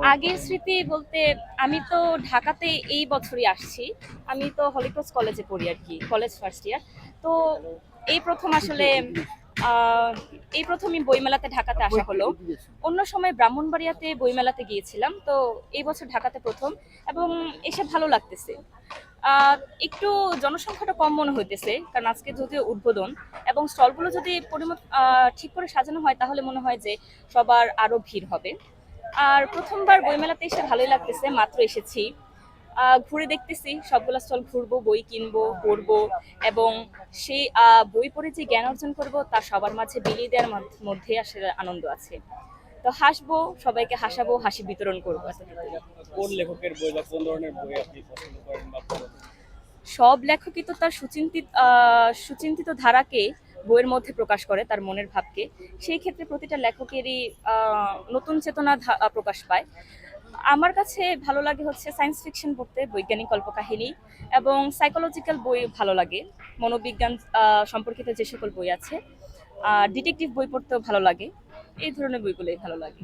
আগের স্মৃতি বলতে আমি তো ঢাকাতে এই বছরই আসছি। আমি তো হলিক্রস কলেজে পড়ি আর কি, কলেজ ফার্স্ট ইয়ার। তো এই প্রথম আসলে আহ, এই প্রথমই বইমেলাতে ঢাকাতে আসা হলো। অন্য সময় ব্রাহ্মণবাড়িয়াতে বইমেলাতে গিয়েছিলাম, তো এই বছর ঢাকাতে প্রথম, এবং এসে ভালো লাগতেছে। আহ, একটু জনসংখ্যাটা কম মনে হইতেছে, কারণ আজকে যদিও উদ্বোধন, এবং স্টলগুলো যদি ঠিক করে সাজানো হয় তাহলে মনে হয় যে সবার আরো ভিড় হবে। আর প্রথমবার বইমেলাতে এসে ভালোই লাগতেছে, মাত্র এসেছি। ঘুরে দেখতেছি, সবগুলা স্টল ঘুরবো, বই কিনবো, পড়বো, এবং সেই বই পড়ে যে জ্ঞান অর্জন করব তা সবার মাঝে বিলিয়ে দেওয়ার মধ্যে আসলে আনন্দ আছে। তো হাসবো, সবাইকে হাসাবো, হাসি বিতরণ করবো এতটুকুই। কোন লেখকের বই বা কোন ধরনের বই আপনি পছন্দ করেন বা পড়েন? সব লেখকই তো তার সুচিন্তিত ধারাকে বইয়ের মধ্যে প্রকাশ করে, তার মনের ভাবকে। সেই ক্ষেত্রে প্রতিটা লেখকেরই নতুন চেতনা প্রকাশ পায়। আমার কাছে ভালো লাগে হচ্ছে সায়েন্স ফিকশন পড়তে, বৈজ্ঞানিক কল্পকাহিনী, এবং সাইকোলজিক্যাল বই ভালো লাগে, মনোবিজ্ঞান সম্পর্কিত যে সকল বই আছে। ডিটেকটিভ বই পড়তেও ভালো লাগে। এই ধরনের বইগুলোই ভালো লাগে।